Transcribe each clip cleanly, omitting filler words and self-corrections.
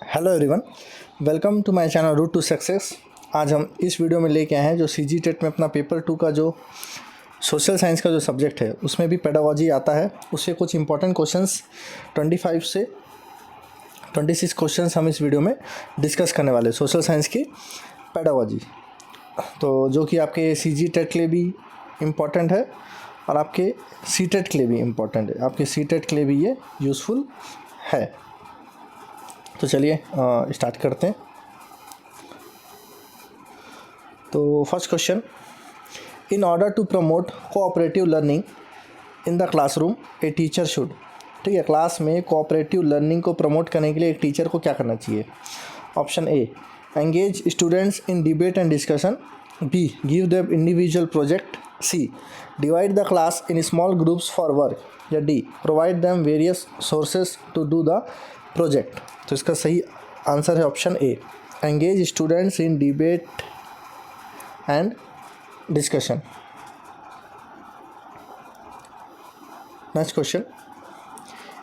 Hello everyone, welcome to my channel root to success. आज हम इस वीडियो में लेके आए हैं जो सीजी टेट में अपना पेपर 2 का जो सोशल साइंस का जो सब्जेक्ट है उसमें भी पेडागोजी आता है। उससे कुछ इंपॉर्टेंट क्वेश्चंस 25 से 26 क्वेश्चंस हम इस वीडियो में डिस्कस करने वाले हैं सोशल साइंस की पेडागोजी, तो जो कि आपके सीजी टेट के लिए भी इम्पॉर्टेंट है और आपके सी टेट के लिए भी इम्पॉर्टेंट है। आपके सी टेट के लिए भी ये यूज़फुल है। तो चलिए स्टार्ट करते हैं। तो first question, in order to promote cooperative learning in the classroom a teacher should. ठीक है, क्लास में कोऑपरेटिव लर्निंग को प्रमोट करने के लिए एक टीचर को क्या करना चाहिए? Option A, engage students in debate and discussion. B, give them individual project. C, divide the class in small groups for work. या D, provide them various sources to do the project. तो इसका सही answer है option A, engage students in debate and discussion. Next question,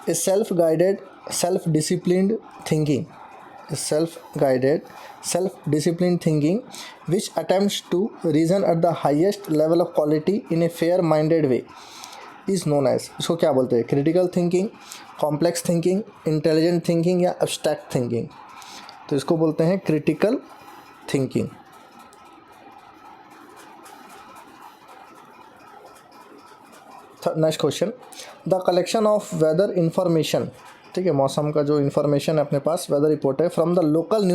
a self guided self disciplined thinking which attempts to reason at the highest level of quality in a fair minded way is known as। इसको क्या बोलते हैं? Critical thinking, complex thinking, intelligent thinking या abstract thinking. तो इसको बोलते हैं critical thinking. Next question, the collection of weather information. ठीक है, मौसम का जो इन्फॉर्मेशन है अपने पास, वेदर रिपोर्ट है, फ्रॉम द लोकल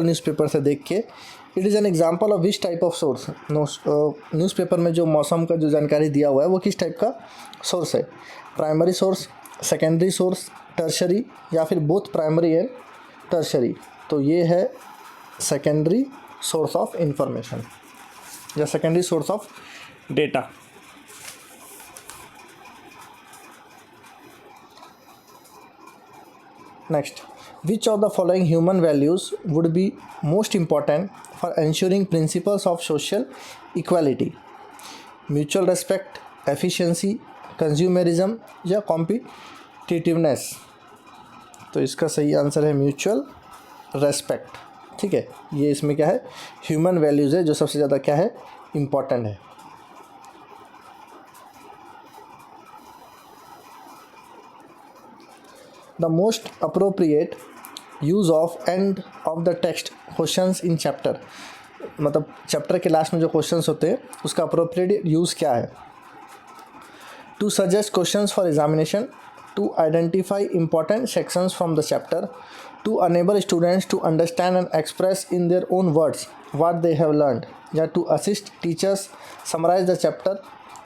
न्यूज़पेपर से देख के, it is an example of which type of source. Newspaper में जो मौसम का जो जानकारी दिया हुआ है वो किस टाइप का सोर्स है? Primary source, secondary source, tertiary या फिर बोथ प्राइमरी एंड टर्शरी। तो ये है सेकेंडरी सोर्स ऑफ इंफॉर्मेशन या secondary source of data. Next, which of the following human values would be most important for ensuring principles of social equality? Mutual respect, efficiency, consumerism या competitiveness। तो इसका सही answer है mutual respect. ठीक है, ये इसमें क्या है? ह्यूमन वैल्यूज़ है जो सबसे ज़्यादा क्या है? इम्पॉर्टेंट है। The most appropriate use of end of the text questions in chapter। मतलब चैप्टर के लास्ट में जो क्वेश्चंस होते हैं उसका अप्रोप्रिएट यूज़ क्या है? To suggest questions for examination, to identify important sections from the chapter, to enable students to understand and express in their own words what they have learned, या to assist teachers summarise the chapter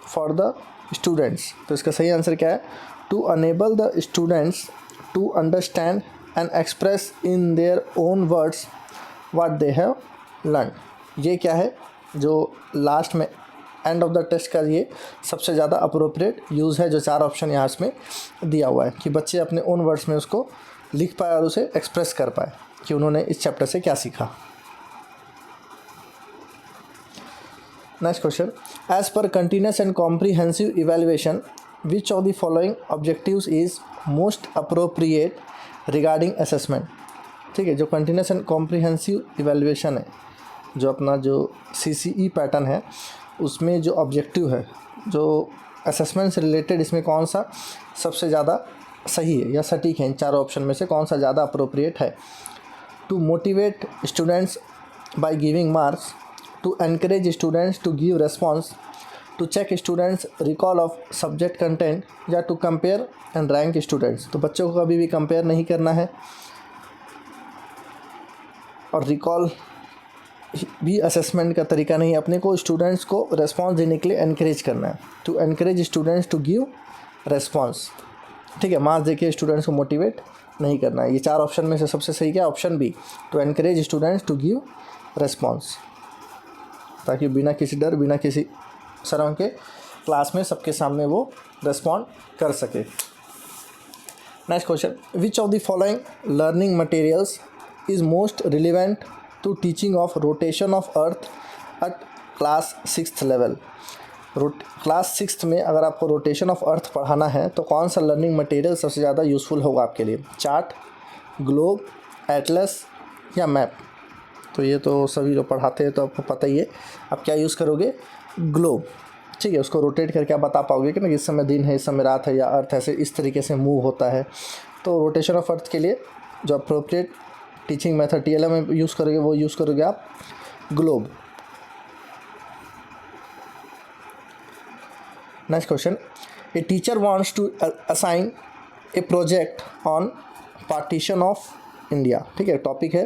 for the students. तो इसका सही answer क्या है? To enable the students to understand and express in their own words what they have learned। ये क्या है? जो लास्ट में एंड ऑफ द टेस्ट का ये सबसे ज़्यादा अप्रोप्रिएट यूज़ है, जो 4 ऑप्शन यहाँ इसमें दिया हुआ है कि बच्चे अपने ओन वर्ड्स में उसको लिख पाए और उसे एक्सप्रेस कर पाए कि उन्होंने इस चैप्टर से क्या सीखा। Next question, as per continuous and comprehensive evaluation which of the following objectives is most appropriate regarding assessment. ठीक है, जो कंटिन्यूस एंड कॉम्प्रीहेंसिव इवेल्युएशन है, जो अपना जो CCE पैटर्न है, उसमें जो ऑब्जेक्टिव है, जो असेसमेंट से रिलेटेड, इसमें कौन सा सबसे ज़्यादा सही है या सटीक है? इन 4 ऑप्शन में से कौन सा ज़्यादा अप्रोप्रिएट है? To motivate students by giving marks, to encourage students to give response, to check students recall of subject content, या to compare and rank students. तो बच्चों को कभी भी कंपेयर नहीं करना है और रिकॉल भी असेसमेंट का तरीका नहीं। अपने को स्टूडेंट्स को रेस्पॉन्स देने के लिए एनकरेज करना है, to encourage students to give response. ठीक है, मार्क्स देके स्टूडेंट्स को मोटिवेट नहीं करना है। ये 4 ऑप्शन में से सबसे सही क्या? Option B, to encourage students to give response, ताकि बिना किसी डर, बिना किसी शर्म के क्लास में सबके सामने वो रेस्पॉन्ड कर सके। Next question, which of the following learning materials is most relevant to teaching of rotation of earth at class 6th level. Class 6th में अगर आपको रोटेशन ऑफ अर्थ पढ़ाना है तो कौन सा लर्निंग मटेरियल सबसे ज़्यादा यूज़फुल होगा आपके लिए? चार्ट, ग्लोब, एटलस या मैप। तो ये तो सभी लोग पढ़ाते हैं तो आपको पता ही है। आप क्या यूज़ करोगे? ग्लोब। ठीक है, उसको रोटेट करके आप बता पाओगे कि ना इस समय दिन है, इस समय रात है, या अर्थ ऐसे इस तरीके से मूव होता है। तो रोटेशन ऑफ अर्थ के लिए जो अप्रोप्रिएट टीचिंग मेथड TLM में यूज़ करोगे वो यूज़ करोगे आप globe. Next question, a teacher wants to assign a project on partition of India. ठीक है, टॉपिक है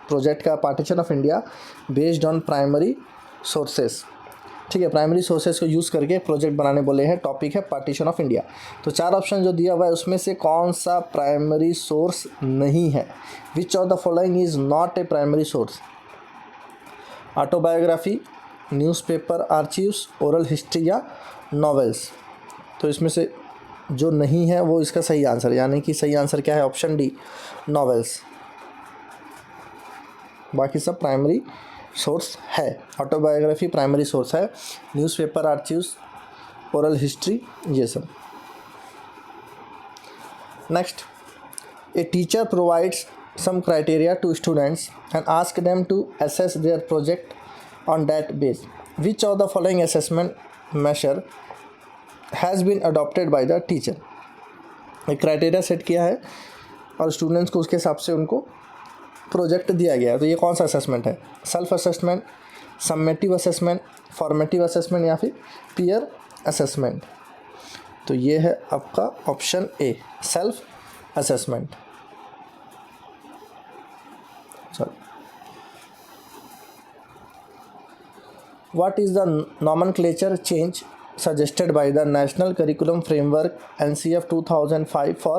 प्रोजेक्ट का partition of India based on primary sources. ठीक है, प्राइमरी सोर्सेस को यूज़ करके प्रोजेक्ट बनाने बोले हैं। टॉपिक है पार्टीशन ऑफ इंडिया। तो 4 ऑप्शन जो दिया हुआ है उसमें से कौन सा प्राइमरी सोर्स नहीं है? Which of the following is not a primary source? Autobiography, newspaper archives, oral history या नॉवेल्स। तो इसमें से जो नहीं है वो इसका सही आंसर, यानी कि सही आंसर क्या है? Option D, novels. बाकी सब प्राइमरी सोर्स है। ऑटोबायोग्राफी प्राइमरी सोर्स है, न्यूज़पेपर आर्चीव्स, ओरल हिस्ट्री, ये सब। Next, a teacher provides some criteria to students and ask them to assess their project on that base. Which of the following assessment measure has been adopted by the teacher? एक criteria set किया है और students को उसके हिसाब से उनको project दिया गया है। तो ये कौन सा असेसमेंट है? Self assessment, summative assessment, formative assessment या फिर पीयर असेसमेंट। तो ये है आपका option A, self assessment. What is the nomenclature change suggested by the National Curriculum Framework NCF 2005 for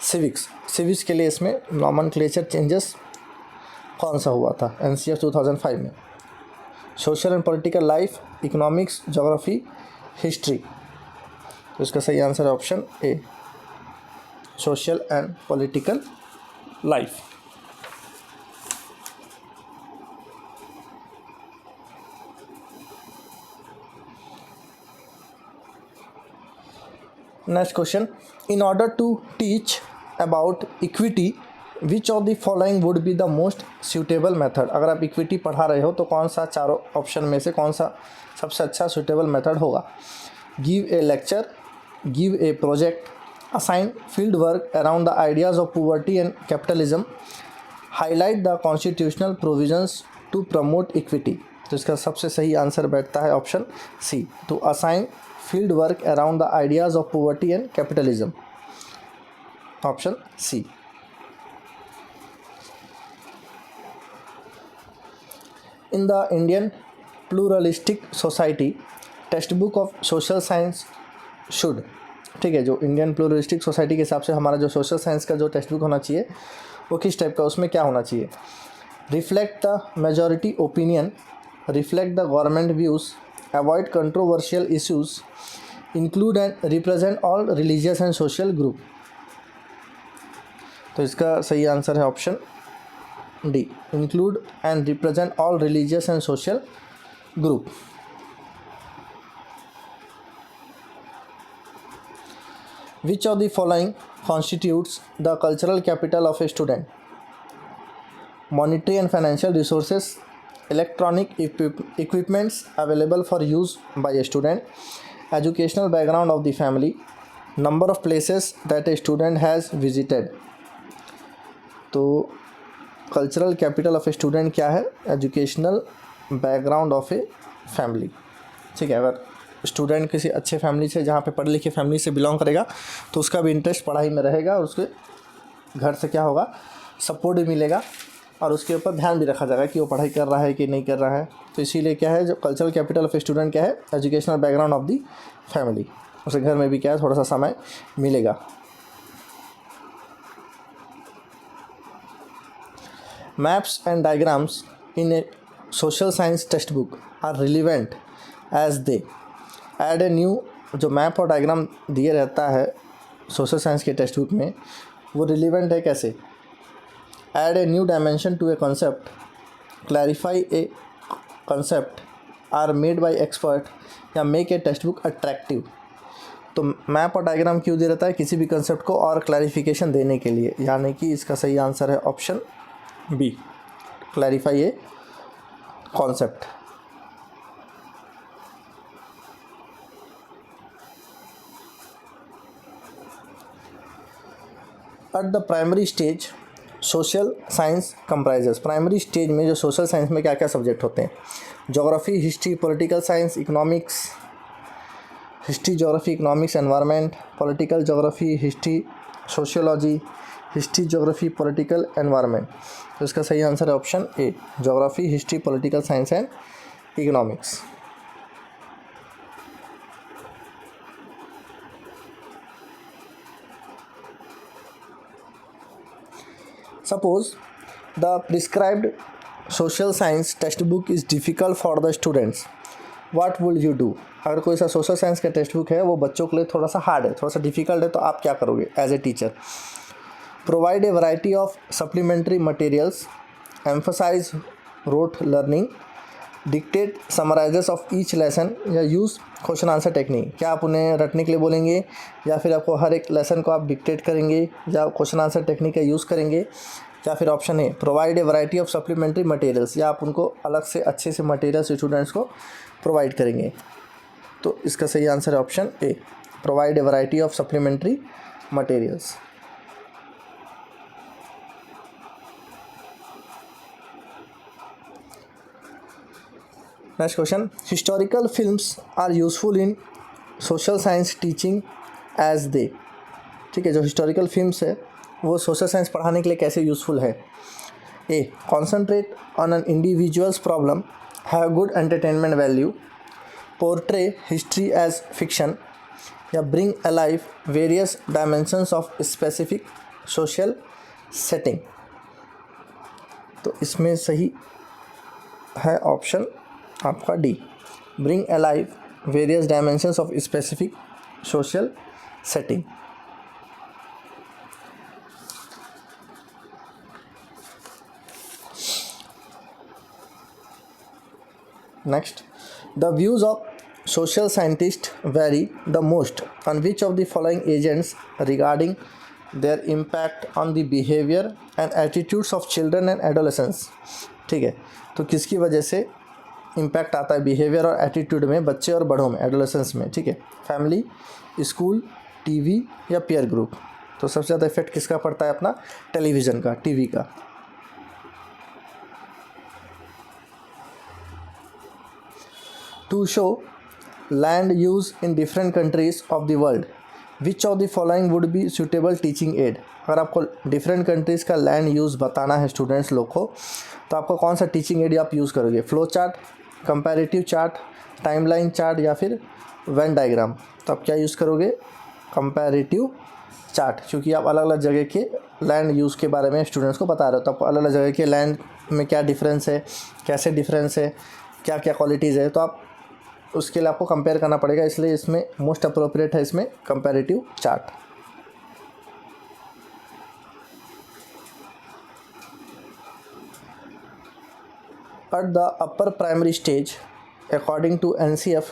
civics? civics के लिए इसमें nomenclature changes कौन सा हुआ था NCF 2005 में? Social and political life, economics, geography, history. तो इसका सही आंसर है option A, social and political life. Next question, in order to teach about equity which of the following would be the most suitable method? अगर आप equity पढ़ा रहे हो तो कौन सा चारों ऑप्शन में से कौन सा सबसे अच्छा सूटेबल मेथड होगा? Give a lecture, give a project, assign field work around the ideas of poverty and capitalism, highlight the constitutional provisions to promote equity. तो इसका सबसे सही आंसर बैठता है option C, to assign field work around the ideas of poverty and capitalism. Option C. In the Indian pluralistic society text book of social science should. ठीक है, जो Indian pluralistic society के हिसाब से हमारा जो सोशल साइंस का जो टेक्स्ट बुक होना चाहिए वो किस टाइप का, उसमें क्या होना चाहिए? Reflect the majority opinion, reflect the government views, avoid controversial issues, include and represent all religious and social group. तो इसका सही आंसर है option D, include and represent all religious and social group. Which of the following constitutes the cultural capital of a student? Monetary and financial resources, electronic equipments available for use by a student, educational background of the family, number of places that a student has visited। तो cultural capital of a student क्या है? Educational background of a family. ठीक है, अगर student किसी अच्छे family से, जहाँ पे पढ़े लिखे फैमिली से बिलोंग करेगा तो उसका भी इंटरेस्ट पढ़ाई में रहेगा और उसके घर से क्या होगा? सपोर्ट भी मिलेगा और उसके ऊपर ध्यान भी रखा जाएगा कि वो पढ़ाई कर रहा है कि नहीं कर रहा है। तो इसीलिए क्या है, जो cultural capital of a student क्या है? Educational background of the family. उसे घर में भी क्या है, थोड़ा सा समय मिलेगा। Maps and diagrams in a social science text book are relevant as they add a new. जो मैप और डायग्राम दिए रहता है सोशल साइंस के टेक्स्ट बुक में, वो रिलीवेंट है कैसे? add a new dimension to a concept, clarify a concept, are made by expert या make a textbook attractive। तो मैप और डायग्राम क्यों दे रहता है? किसी भी कंसेप्ट को और क्लैरिफिकेशन देने के लिए, यानी कि इसका सही आंसर है option B, clarify a concept. At the primary stage social science comprises, primary stage में जो सोशल साइंस में क्या क्या सब्जेक्ट होते हैं? Geography, history, political science, economics, history, geography, economics, environment, political geography, history, sociology, history, geography, political, environment. तो इसका सही आंसर है option A, geography, history, political science and economics. Suppose the prescribed social science textbook is difficult for the students. What will you do? अगर कोई सा social science का text book है वो बच्चों के लिए थोड़ा सा हार्ड है, थोड़ा सा डिफिकल्ट है, तो आप क्या करोगे as a teacher? Provide a variety of supplementary materials, emphasize rote learning, dictate summarizes of each lesson, या यूज़ क्वेश्चन आंसर टेक्निक। क्या आप उन्हें रटने के लिए बोलेंगे, या फिर आपको हर एक लेसन को आप डिक्टेट करेंगे, या क्वेश्चन आंसर टेक्निक का यूज़ करेंगे, या फिर ऑप्शन है provide a variety of supplementary materials, या आप उनको अलग से अच्छे से मटेरियल्स स्टूडेंट्स को प्रोवाइड करेंगे। तो इसका सही आंसर है option A, provide a variety of supplementary materials. Next question, historical films are useful in social science teaching as they. ठीक है, जो हिस्टोरिकल फिल्म्स है वो सोशल साइंस पढ़ाने के लिए कैसे यूजफुल है? A, concentrate on an individual's problem, have good entertainment value, portray history as fiction, या bring alive various dimensions of specific social setting. तो इसमें सही है ऑप्शन आपका D, bring alive various dimensions of specific social setting. Next, the views of social scientists vary the most on which of the following agents regarding their impact on the behavior and attitudes of children and adolescents। ठीक है, तो किसकी वजह से impact आता है behaviour और attitude में बच्चे और बड़ों में, एडोलेसेंस में? ठीक है, फैमिली, स्कूल, टीवी या पीयर ग्रुप। तो सबसे ज़्यादा इफेक्ट किसका पड़ता है? अपना टेलीविज़न का, टीवी का। To show land use in different countries of the world, which of the following would be suitable teaching aid. अगर आपको डिफरेंट कंट्रीज़ का लैंड यूज़ बताना है स्टूडेंट्स लोग को, तो आपको कौन सा टीचिंग एड आप यूज़ करोगे? Flow chart, comparative chart, timeline chart या फिर वेन डायग्राम। तो आप क्या यूज़ करोगे? कंपैरेटिव चार्ट, क्योंकि आप अलग अलग जगह के लैंड यूज़ के बारे में स्टूडेंट्स को बता रहे हो, तो आपको अलग अलग जगह के लैंड में क्या डिफरेंस है, कैसे डिफरेंस है, क्या क्या क्वालिटीज़ है, तो आप उसके लिए आपको कंपेयर करना पड़ेगा। इसलिए इसमें मोस्ट अप्रोप्रिएट है इसमें comparative chart. At the upper primary stage, according to NCF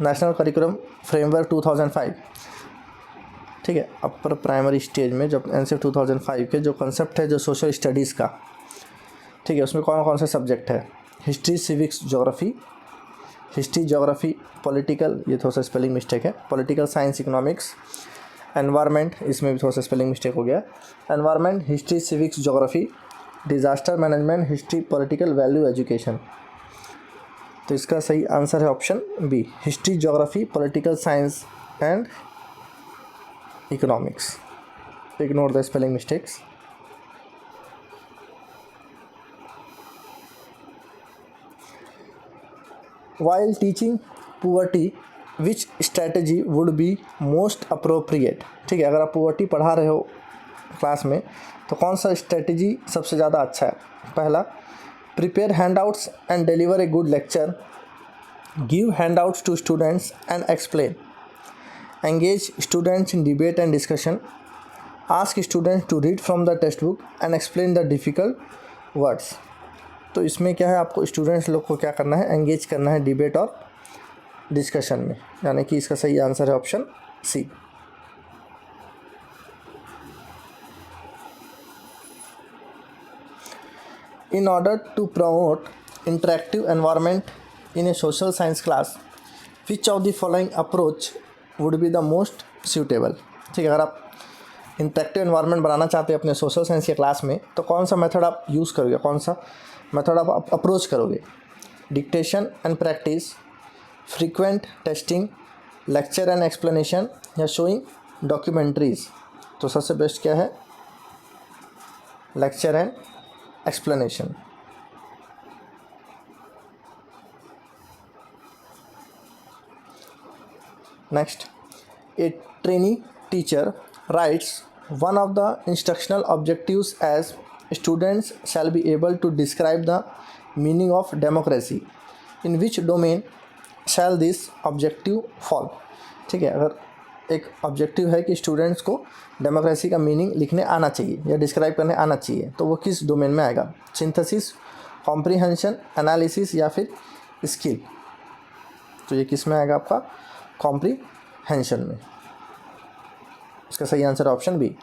national curriculum framework 2005, ठीक है, अपर प्राइमरी स्टेज में जब NCF 2005 के जो कंसेप्ट है जो सोशल स्टडीज़ का, ठीक है, उसमें कौन कौन से सब्जेक्ट है? History, civics, geography, history, geography, political, ये थोड़ा सा स्पेलिंग मिस्टेक है, पॉलिटिकल साइंस, इकोनॉमिक्स, एनवायरनमेंट, इसमें भी थोड़ा सा स्पेलिंग मिस्टेक हो गया, environment, history, civics, geography, disaster management, history, political, value education. तो इसका सही आंसर है option B, history, geography, political science and economics. Ignore the spelling mistakes. While teaching poverty, which strategy would be most appropriate? ठीक है, अगर आप poverty पढ़ा रहे हो क्लास में तो कौन सा स्ट्रेटजी सबसे ज़्यादा अच्छा है? पहला, prepare handouts and deliver a good lecture, give handouts to students and explain, engage students in debate and discussion, ask students to read from the text book and explain the difficult words. तो इसमें क्या है, आपको students लोग को क्या करना है? एंगेज करना है डिबेट और डिस्कशन में, यानी कि इसका सही आंसर है option C. In order to promote interactive environment in a social science class, which of the following approach would be the most suitable? ठीक है, अगर आप इंटरेक्टिव एनवायरनमेंट बनाना चाहते हैं अपने सोशल साइंस के क्लास में तो कौन सा मेथड आप यूज़ करोगे, कौन सा मेथड आप अप्रोच करोगे? Dictation and practice, frequent testing, lecture and explanation या शोइंग डॉक्यूमेंट्रीज? तो सबसे बेस्ट क्या है? Lecture and explanation. Next, a trainee teacher writes one of the instructional objectives as students shall be able to describe the meaning of democracy. In which domain shall this objective fall? ठीक है, अगर एक objective है कि students को democracy का meaning लिखने आना चाहिए या डिस्क्राइब करने आना चाहिए, तो वो किस डोमेन में आएगा? सिंथेसिस, कॉम्प्रीहेंशन, एनालिसिस या फिर स्किल? तो ये किस में आएगा आपका? कॉम्प्रीहेंशन में। इसका सही answer option B.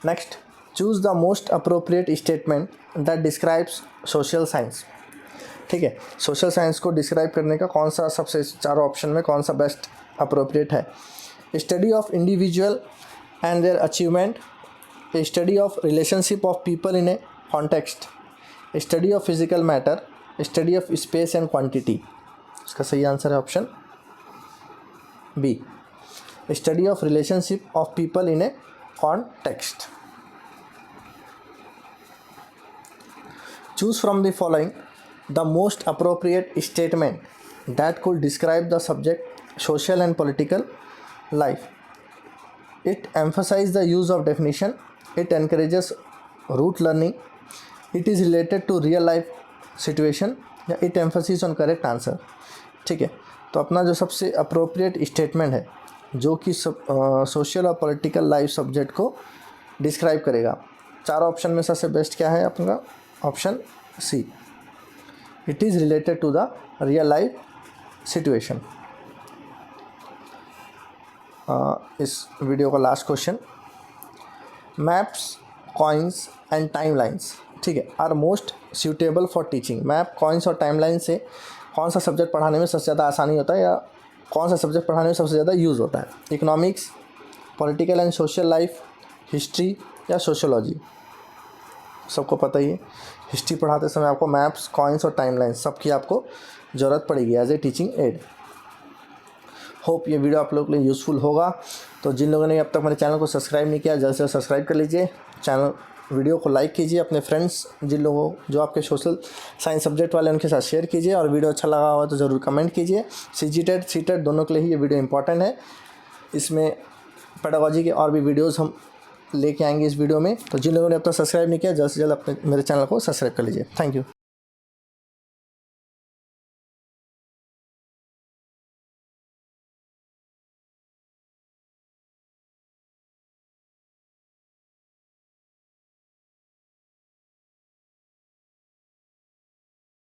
Next, choose the most appropriate statement that describes social science. ठीक है, सोशल साइंस को डिस्क्राइब करने का कौन सा सबसे चारों ऑप्शन में कौन सा बेस्ट अप्रोप्रिएट है? Study of individual and their achievement, study of relationship of people in a context, study of physical matter, study of space and quantity? इसका सही आंसर है option B, study of relationship of people in a context. Choose from the following the most appropriate statement that could describe the subject social and political life. It emphasizes the use of definition, it encourages rote learning, it is related to real life situation या it emphasizes on correct answer. ठीक है, तो अपना जो सबसे appropriate statement है जो कि सोशल और पॉलिटिकल लाइफ सब्जेक्ट को डिस्क्राइब करेगा, चारों ऑप्शन में सबसे बेस्ट क्या है आपका? Option C, it is related to the real life situation. इस वीडियो का last question, maps, coins and timelines, ठीक है, are most suitable for teaching. Map, coins और टाइमलाइन से कौन सा सब्जेक्ट पढ़ाने में सबसे ज़्यादा आसानी होता है या कौन सा सब्जेक्ट पढ़ाने में सबसे ज़्यादा यूज़ होता है? Economics, political and social life, history या सोशोलॉजी? सबको पता ही है, हिस्ट्री पढ़ाते समय आपको मैप्स, कॉइन्स और टाइमलाइंस सबकी आपको ज़रूरत पड़ेगी as a teaching aid. Hope ये वीडियो आप लोगों के लिए यूज़फुल होगा। तो जिन लोगों ने अब तक मेरे चैनल को सब्सक्राइब नहीं किया, जल्द से सब्सक्राइब कर लीजिए, चैनल वीडियो को लाइक कीजिए, अपने फ्रेंड्स जिन लोगों जो आपके सोशल साइंस सब्जेक्ट वाले उनके साथ शेयर कीजिए, और वीडियो अच्छा लगा हुआ तो ज़रूर कमेंट कीजिए। CGTET, CTET दोनों के लिए ही ये वीडियो इंपॉर्टेंट है। इसमें पेडागोजी के और भी वीडियोज़ हम लेके आएंगे इस वीडियो में। तो जिन लोगों ने अब तक सब्सक्राइब नहीं किया, जल्द से जल्द अपने मेरे चैनल को सब्सक्राइब कर लीजिए। Thank you.